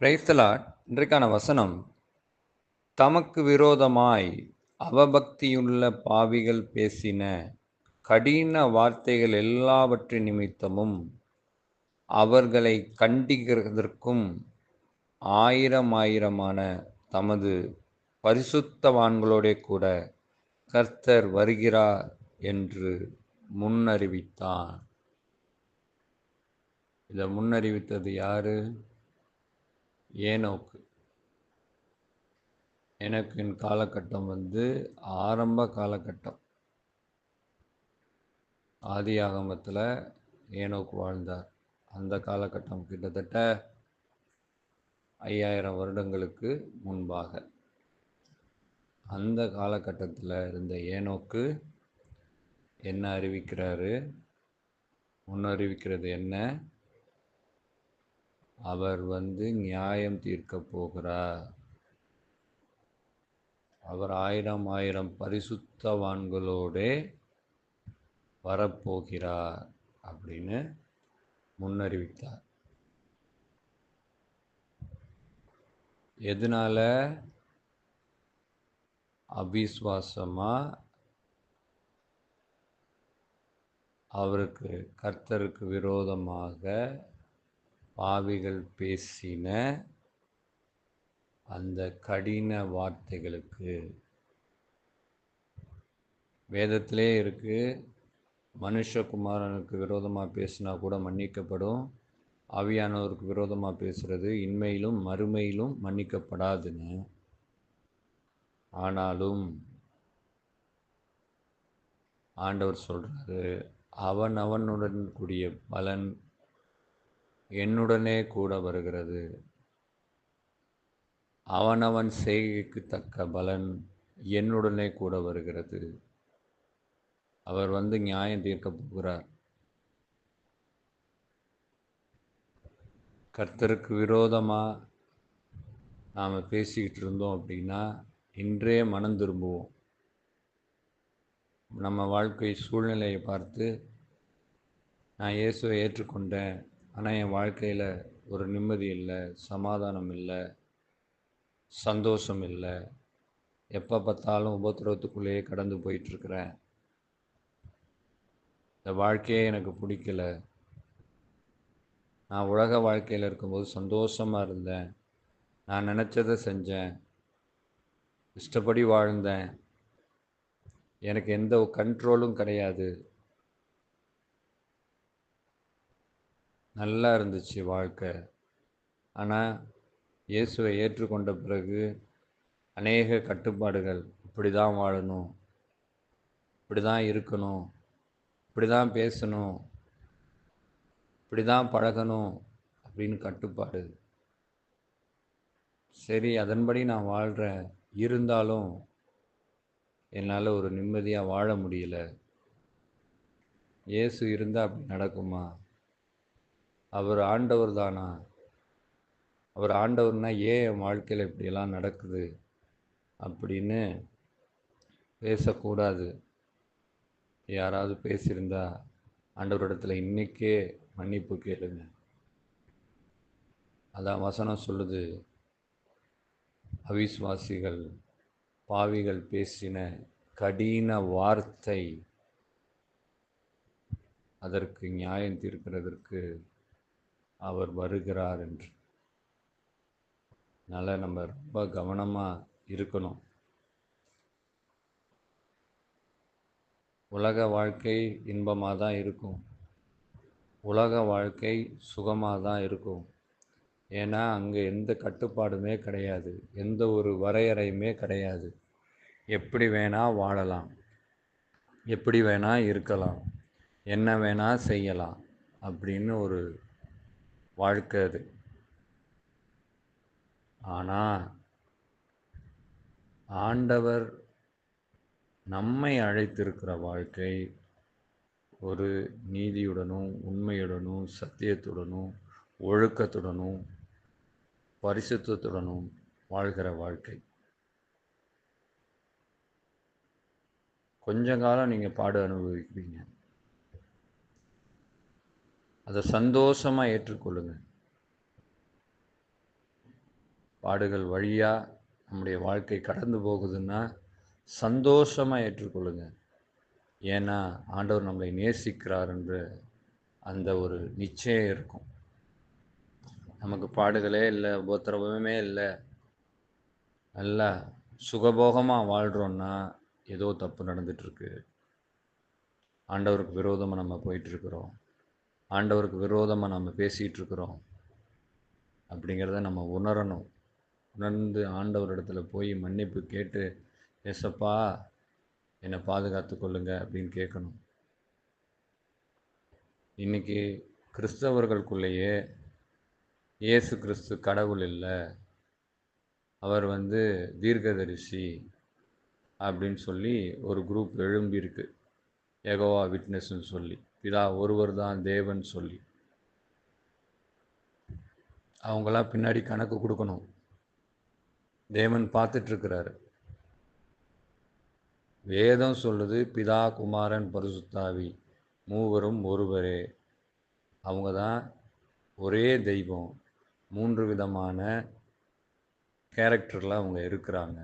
Praise the Lord. இன்றைக்கான வசனம், தமக்கு விரோதமாய் அவபக்தியுள்ள பாவிகள் பேசின கடின வார்த்தைகள் எல்லாவற்றின் நிமித்தமும் அவர்களை கண்டிக்கிறதற்கும் ஆயிரமான தமது பரிசுத்தவான்களோடே கூட கர்த்தர் வருகிறார் என்று முன்னறிவித்தார். இதை முன்னறிவித்தது யாரு? ஏனோக்கு. ஏனோக்கின் காலகட்டம் ஆரம்ப காலகட்டம். ஆதியாகமத்தில் ஏனோக்கு வாழ்ந்தார். அந்த காலகட்டம் கிட்டத்தட்ட 5000 வருடங்களுக்கு முன்பாக. அந்த காலகட்டத்தில் இருந்த ஏனோக்கு என்ன அறிவிக்கிறாரு? முன்னறிவிக்கிறது என்ன? அவர் நியாயம் தீர்க்க போகிறார். அவர் 1000 பரிசுத்தவான்களோடே வரப்போகிறார் அப்படின்னு முன்னறிவித்தார். எதனால? அவிசுவாசமா அவருக்கு கர்த்தருக்கு விரோதமாக பாவிகள் பேசின அந்த கடின வார்த்தைகளுக்கு. வேதத்திலே இருக்கு, மனுஷகுமாரனுக்கு விரோதமாக பேசினா கூட மன்னிக்கப்படும், ஆவியானவருக்கு விரோதமாக பேசுறது இன்மையிலும் மறுமையிலும் மன்னிக்கப்படாதுன்னு. ஆனாலும் ஆண்டவர் சொல்றாரு, அவனுடன் கூடிய பலன் என்னுடனே கூட வருகிறது. அவனவன் செய்கைக்கு தக்க பலன் என்னுடனே கூட வருகிறது. அவர் நியாயம் தீர்க்க போகிறார். கர்த்தருக்கு விரோதமாக நாம் பேசிக்கிட்டு இருந்தோம் அப்படின்னா இன்றே மனம் திரும்புவோம். நம்ம வாழ்க்கை சூழ்நிலையை பார்த்து, நான் இயேசுவை ஏற்றுக்கொண்டேன், ஆனால் என் வாழ்க்கையில் ஒரு நிம்மதி இல்லை, சமாதானம் இல்லை, சந்தோஷம் இல்லை, எப்போ பார்த்தாலும் உபத்திரவத்துக்குள்ளேயே கடந்து போயிட்டுருக்கிறேன், இந்த வாழ்க்கையே எனக்கு பிடிக்கல, நான் உலக வாழ்க்கையில் இருக்கும்போது சந்தோஷமாக இருந்தேன், நான் நினச்சதை செஞ்சேன், இஷ்டப்படி வாழ்ந்தேன், எனக்கு எந்த கண்ட்ரோலும் கிடையாது, நல்லா இருந்துச்சு வாழ்க்கை. ஆனால் இயேசுவை ஏற்றுக்கொண்ட பிறகு அநேக கட்டுப்பாடுகள். இப்படி தான் வாழணும், இப்படி தான் இருக்கணும், இப்படி தான் பேசணும், இப்படி தான் பழகணும் அப்படின்னு கட்டுப்பாடு. சரி, அதன்படி நான் வாழ்கிறேன், இருந்தாலும் என்னால் ஒரு நிம்மதியாக வாழ முடியல. இயேசு இருந்தால் அப்படி நடக்குமா? அவர் ஆண்டவர் தானா? அவர் ஆண்டவர்னா ஏன் என் வாழ்க்கையில் இப்படியெல்லாம் நடக்குது அப்படின்னு பேசக்கூடாது. யாராவது பேசியிருந்தா ஆண்டவரிடத்தில் இன்றைக்கே மன்னிப்பு கேளுங்க. அதான் வசனம் சொல்லுது, அவிசுவாசிகள் பாவிகள் பேசின கடின வார்த்தை அதற்கு நியாயம் தீர்க்கிறதற்கு அவர் வருகிறார் என்று. அதனால் நம்ம ரொம்ப கவனமாக இருக்கணும். உலக வாழ்க்கை இன்பமாக தான் இருக்கும், உலக வாழ்க்கை சுகமாக தான் இருக்கும். ஏன்னா அங்கே எந்த கட்டுப்பாடுமே கிடையாது, எந்த ஒரு வரையறையுமே கிடையாது. எப்படி வேணால் வாழலாம், எப்படி வேணால் இருக்கலாம், என்ன வேணால் செய்யலாம் அப்படின்னு ஒரு வாழ்க்கை அது. ஆனால் ஆண்டவர் நம்மை அழைத்திருக்கிற வாழ்க்கை ஒரு நீதியுடனும் உண்மையுடனும் சத்தியத்துடனும் ஒழுக்கத்துடனும் பரிசுத்தத்துடனும் வாழ்கிற வாழ்க்கை. கொஞ்ச காலம் நீங்கள் பாடு அனுபவிப்பீங்க, அதை சந்தோஷமாக ஏற்றுக்கொள்ளுங்க. பாடுகள் வழியாக நம்முடைய வாழ்க்கை கடந்து போகுதுன்னா சந்தோஷமாக ஏற்றுக்கொள்ளுங்க. ஏன்னா ஆண்டவர் நம்மளை நேசிக்கிறார் என்ற அந்த ஒரு நிச்சயம் இருக்கும். நமக்கு பாடுகளே இல்லை, உபத்திரவமே இல்லை, நல்லா சுகபோகமாக வாழ்கிறோன்னா ஏதோ தப்பு நடந்துகிட்ருக்கு. ஆண்டவருக்கு விரோதமாக நம்ம போயிட்டுருக்குறோம், ஆண்டவருக்கு விரோதமாக நம்ம பேசிகிட்ருக்குறோம் அப்படிங்கிறத நம்ம உணரணும். உணர்ந்து ஆண்டவரிடத்துல போய் மன்னிப்பு கேட்டு, ஏசப்பா என்னை பாதுகாத்து கொள்ளுங்க அப்படின்னு கேட்கணும். இன்றைக்கி கிறிஸ்தவர்களுக்குள்ளேயே இயேசு கிறிஸ்து கடவுள் இல்லை, அவர் தீர்க்கதரிசி அப்படின்னு சொல்லி ஒரு குரூப் எழும்பியிருக்கு. யெகோவா விட்னஸ்ன்னு சொல்லி, பிதா ஒருவர் தான் தேவன் சொல்லி. அவங்களாம் பின்னாடி கணக்கு கொடுக்கணும். தேவன் பார்த்துட்ருக்கிறாரு. வேதம் சொல்லுது, பிதா குமாரன் பரிசுத்தாவி மூவரும் ஒருவரே. அவங்க தான் ஒரே தெய்வம், 3 விதமான கேரக்டரில் அவங்க இருக்கிறாங்க,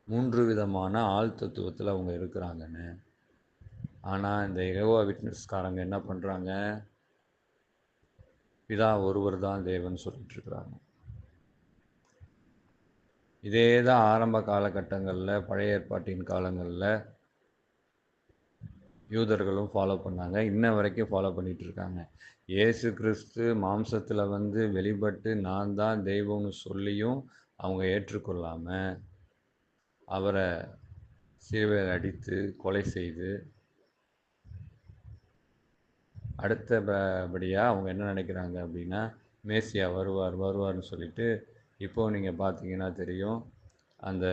3 விதமான ஆள் தத்துவத்தில் அவங்க இருக்கிறாங்கன்னு. ஆனால் இந்த யெகோவா விட்னஸ்காரங்க என்ன பண்ணுறாங்க? பிதா ஒருவர் தான் தேவன் சொல்லிகிட்ருக்குறாங்க. இதே தான் ஆரம்ப காலகட்டங்களில், பழைய ஏற்பாட்டின் காலங்களில் யூதர்களும் ஃபாலோ பண்ணாங்க, இன்ன வரைக்கும் ஃபாலோ பண்ணிகிட்ருக்காங்க. இயேசு கிறிஸ்து மாம்சத்தில் வெளிப்பட்டு நான் தான் தெய்வம்னு சொல்லியும் அவங்க ஏற்றுக்கொள்ளாமல் அவரை சிலுவையில் அடித்து கொலை செய்து, அடுத்தபடியாக அவங்க என்ன நினைக்கிறாங்க அப்படின்னா, மேசியா வருவார்னு சொல்லிட்டு, இப்போது நீங்கள் பார்த்தீங்கன்னா தெரியும், அந்த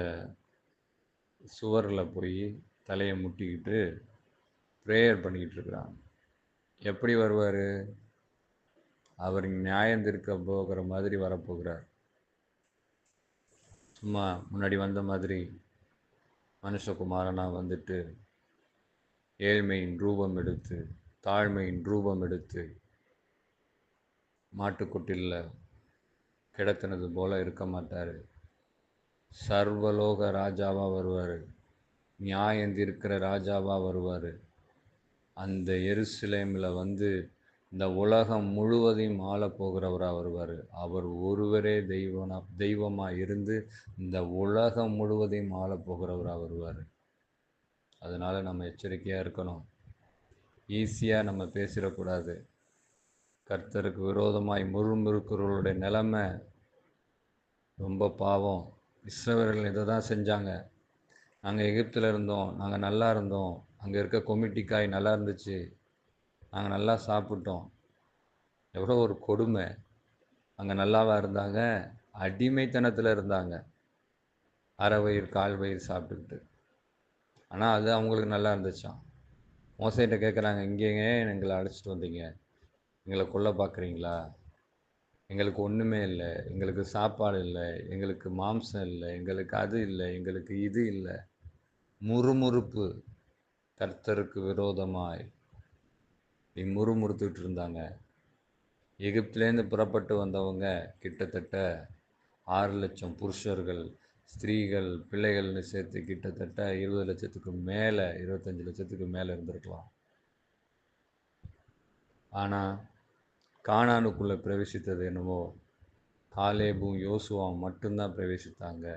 சுவரில் போய் தலையை முட்டிக்கிட்டு ப்ரேயர் பண்ணிக்கிட்டு இருக்கிறாங்க. எப்படி வருவார்? அவர் நியாயம் தீர்க்க போகிற மாதிரி வரப்போகிறார். சும்மா முன்னாடி வந்த மாதிரி மனுஷகுமாரனாக வந்துட்டு ஏழ்மையின் ரூபம் எடுத்து, தாழ்மையின் ரூபம் எடுத்து, மாட்டுக்குட்டிலில் கிடத்தினது போல இருக்க மாட்டார். சர்வலோக ராஜாவாக வருவார், நியாயம் தீர்க்கிற ராஜாவாக வருவார். அந்த எருசலேமில் இந்த உலகம் முழுவதையும் ஆளப் போகிறவராக வருவார். அவர் ஒருவரே தெய்வமாக இருந்து இந்த உலகம் முழுவதையும் ஆளப் போகிறவராக வருவார். அதனால் நம்ம எச்சரிக்கையாக இருக்கணும். ஈஸியாக நம்ம பேசிடக்கூடாது. கர்த்தருக்கு விரோதமாய் முறுமுறுக்கிறவர்களுடைய நிலைமை ரொம்ப பாவம். இஸ்ரவேலர்கள் இதை தான் செஞ்சாங்க. நாங்கள் எகிப்தில் இருந்தோம், நாங்கள் நல்லா இருந்தோம், அங்கே இருக்க கொமிட்டிக்காய் நல்லா இருந்துச்சு, நாங்கள் நல்லா சாப்பிட்டோம். எவ்வளோ ஒரு கொடுமை! அங்கே நல்லாவா இருந்தாங்க? அடிமைத்தனத்தில் இருந்தாங்க, அரை வயிறு கால் வயிறு சாப்பிட்டுக்கிட்டு. ஆனால் அது அவங்களுக்கு நல்லா இருந்துச்சான். மோசேட்ட கேட்குறாங்க, இங்கேங்க எங்களை அழைச்சிட்டு வந்தீங்க, எங்களை கொல்ல பார்க்குறீங்களா? எங்களுக்கு ஒன்றுமே இல்லை, எங்களுக்கு சாப்பாடு இல்லை, எங்களுக்கு மாம்சம் இல்லை, எங்களுக்கு அது இல்லை, எங்களுக்கு இது இல்லை. முறுமுறுப்பு, கர்த்தருக்கு விரோதமாய் முறுமுறுத்துக்கிட்டு இருந்தாங்க. எகிப்திலேருந்து புறப்பட்டு வந்தவங்க கிட்டத்தட்ட 6 லட்சம் புருஷர்கள், ஸ்திரீகள், பிள்ளைகள்னு சேர்த்து கிட்டத்தட்ட 20 லட்சத்துக்கு மேலே, 25 லட்சத்துக்கு மேலே இருந்திருக்கலாம். ஆனால் கானானுக்குள்ளே பிரவேசித்தது என்னவோ காலேபும் யோசுவாவும் மட்டும்தான் பிரவேசித்தாங்க.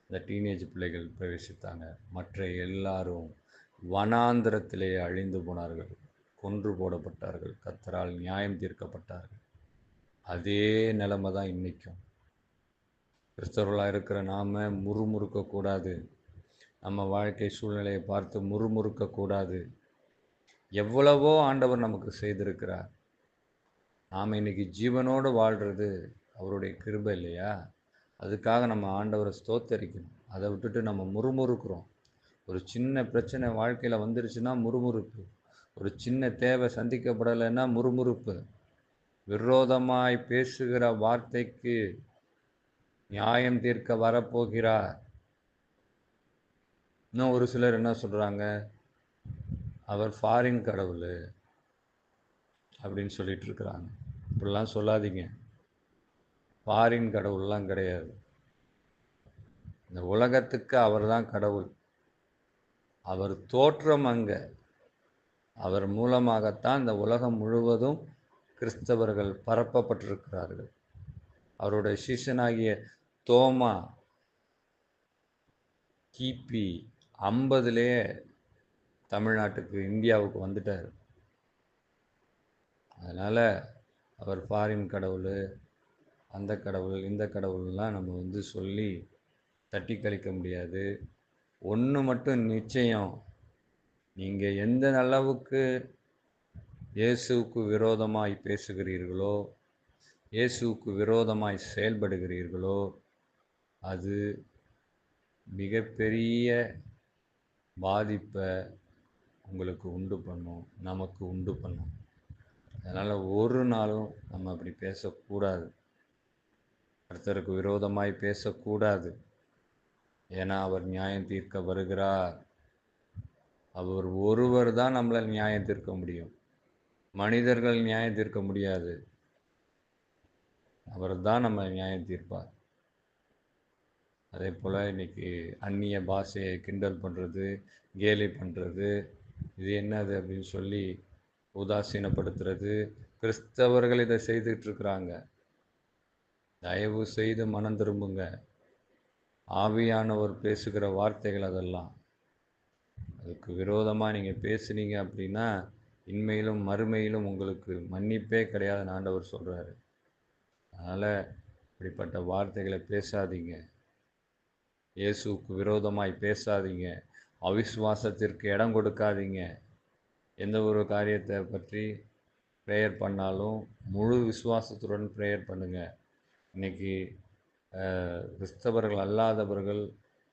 இந்த டீனேஜ் பிள்ளைகள் பிரவேசித்தாங்க. மற்ற எல்லாரும் வனாந்திரத்திலே அழிந்து போனார்கள், கொன்று போடப்பட்டார்கள், கர்த்தரால் நியாயம் தீர்க்கப்பட்டார்கள். அதே நிலைமை தான் இன்றைக்கும். கிறிஸ்தவர்களாக இருக்கிற நாம் முறுமுறுக்கக்கூடாது. நம்ம வாழ்க்கை சூழ்நிலையை பார்த்து முறுமுறுக்கக்கூடாது. எவ்வளவோ ஆண்டவர் நமக்கு செய்திருக்கிறார். நாம் இன்றைக்கி ஜீவனோடு வாழ்கிறது அவருடைய கிருபை இல்லையா? அதுக்காக நம்ம ஆண்டவரை ஸ்தோத்தரிக்கணும். அதை விட்டுட்டு நம்ம முறுமுறுக்கிறோம். ஒரு சின்ன பிரச்சனை வாழ்க்கையில் வந்துருச்சுன்னா முறுமுறுப்பு, ஒரு சின்ன தேவை சந்திக்கப்படலைன்னா முறுமுறுப்பு. விரோதமாய் பேசுகிற வார்த்தைக்கு நியாயம் தீர்க்க வரப்போகிறார். இன்னும் ஒரு சிலர் என்ன சொல்கிறாங்க, அவர் ஃபாரின் கடவுள் அப்படின்னு சொல்லிட்டு இருக்கிறாங்க. இப்படிலாம் சொல்லாதீங்க. ஃபாரின் கடவுள்லாம் கிடையாது. இந்த உலகத்துக்கு அவர் தான் கடவுள். அவர் தோற்றம் அங்க. அவர் மூலமாகத்தான் இந்த உலகம் முழுவதும் கிறிஸ்தவர்கள் பரப்பப்பட்டிருக்கிறார்கள். அவருடைய சிஷ்யனாகிய தோமா கிபி 50லேயே தமிழ்நாட்டுக்கு, இந்தியாவுக்கு வந்துட்டார். அதனால் அவர் ஃபாரின் கடவுள், அந்த கடவுள், இந்த கடவுள்லாம் நம்ம சொல்லி தட்டி கழிக்க முடியாது. ஒன்று மட்டும் நிச்சயம், நீங்கள் எந்த அளவுக்கு இயேசுவுக்கு விரோதமாய் பேசுகிறீர்களோ, இயேசுவுக்கு விரோதமாய் செயல்படுகிறீர்களோ, அது மிகப்பெரிய பாதிப்பை உங்களுக்கு உண்டு பண்ணும், நமக்கு உண்டு பண்ணும். அதனால் ஒரு நாளும் நம்ம அப்படி பேசக்கூடாது. கர்த்தருக்கு விரோதமாய் பேசக்கூடாது. ஏன்னா அவர் நியாயம் தீர்க்க வருகிறார். அவர் ஒருவர் தான் நம்மளை நியாயம் தீர்க்க முடியும். மனிதர்கள் நியாயம் தீர்க்க முடியாது. அவர் தான் நம்ம நியாயம் தீர்ப்பார். அதே போல் இன்றைக்கி அந்நிய பாஷையை கிண்டல் பண்ணுறது, கேலி பண்ணுறது, இது என்னது அப்படின்னு சொல்லி உதாசீனப்படுத்துறது, கிறிஸ்தவர்கள் இதை செய்துட்ருக்குறாங்க. தயவு செய்து மனம் திரும்புங்க. ஆவியானவர் பேசுகிற வார்த்தைகள் அதெல்லாம். அதுக்கு விரோதமாக நீங்கள் பேசுனீங்க அப்படின்னா இன்மையிலும் மறுமையிலும் உங்களுக்கு மன்னிப்பே கிடையாதுன்னு ஆண்டவர் சொல்கிறாரு. அதனால் இப்படிப்பட்ட வார்த்தைகளை பேசாதீங்க. இயேசுவுக்கு விரோதமாய் பேசாதீங்க. அவிசுவாசத்திற்கு இடம் கொடுக்காதீங்க. எந்த ஒரு காரியத்தை பற்றி ப்ரேயர் பண்ணாலும் முழு விசுவாசத்துடன் ப்ரேயர் பண்ணுங்கள். இன்றைக்கி கிறிஸ்தவர்கள் அல்லாதவர்கள்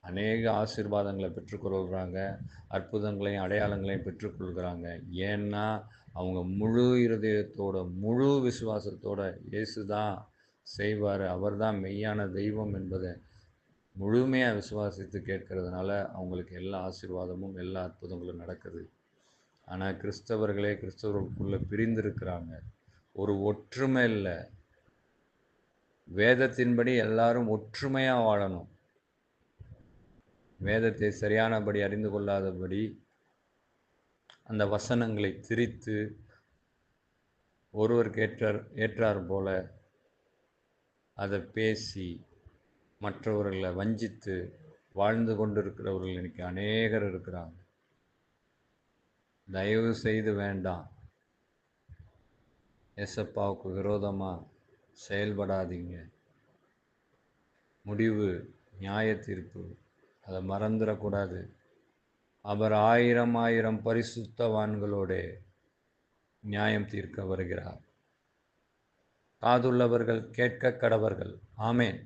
அநேக ஆசீர்வாதங்களை பெற்றுக்கொள்கிறாங்க, அற்புதங்களையும் அடையாளங்களையும் பெற்றுக்கொள்கிறாங்க. ஏன்னா அவங்க முழு இருதயத்தோட, முழு விசுவாசத்தோட இயேசு தான் செய்வார், அவர் தான் மெய்யான தெய்வம் என்பதை முழுமையாக விசுவாசித்து கேட்கறதுனால அவங்களுக்கு எல்லா ஆசீர்வாதமும் எல்லா அற்புதங்களும் நடக்குது. ஆனால் கிறிஸ்தவர்களுக்குள்ளே பிரிந்திருக்கிறாங்க. ஒரு ஒற்றுமை இல்லை. வேதத்தின்படி எல்லாரும் ஒற்றுமையாக வாழணும். வேதத்தை சரியானபடி அறிந்து கொள்ளாதபடி அந்த வசனங்களை திரித்து ஒருவருக்கு ஏற்றார் போல அதை பேசி மற்றவர்களை வஞ்சித்து வாழ்ந்து கொண்டிருக்கிறவர்கள் இன்றைக்கி அநேகர் இருக்கிறாங்க. தயவு செய்து வேண்டாம். ஏசப்பாவுக்கு விரோதமாக செயல்படாதீங்க. முடிவு நியாய தீர்ப்பு, அதை மறந்துடக்கூடாது. அவர் 1000 பரிசுத்தவான்களோட நியாயம் தீர்க்க வருகிறார். காதுள்ளவர்கள் கேட்க கடவர்கள். ஆமேன்.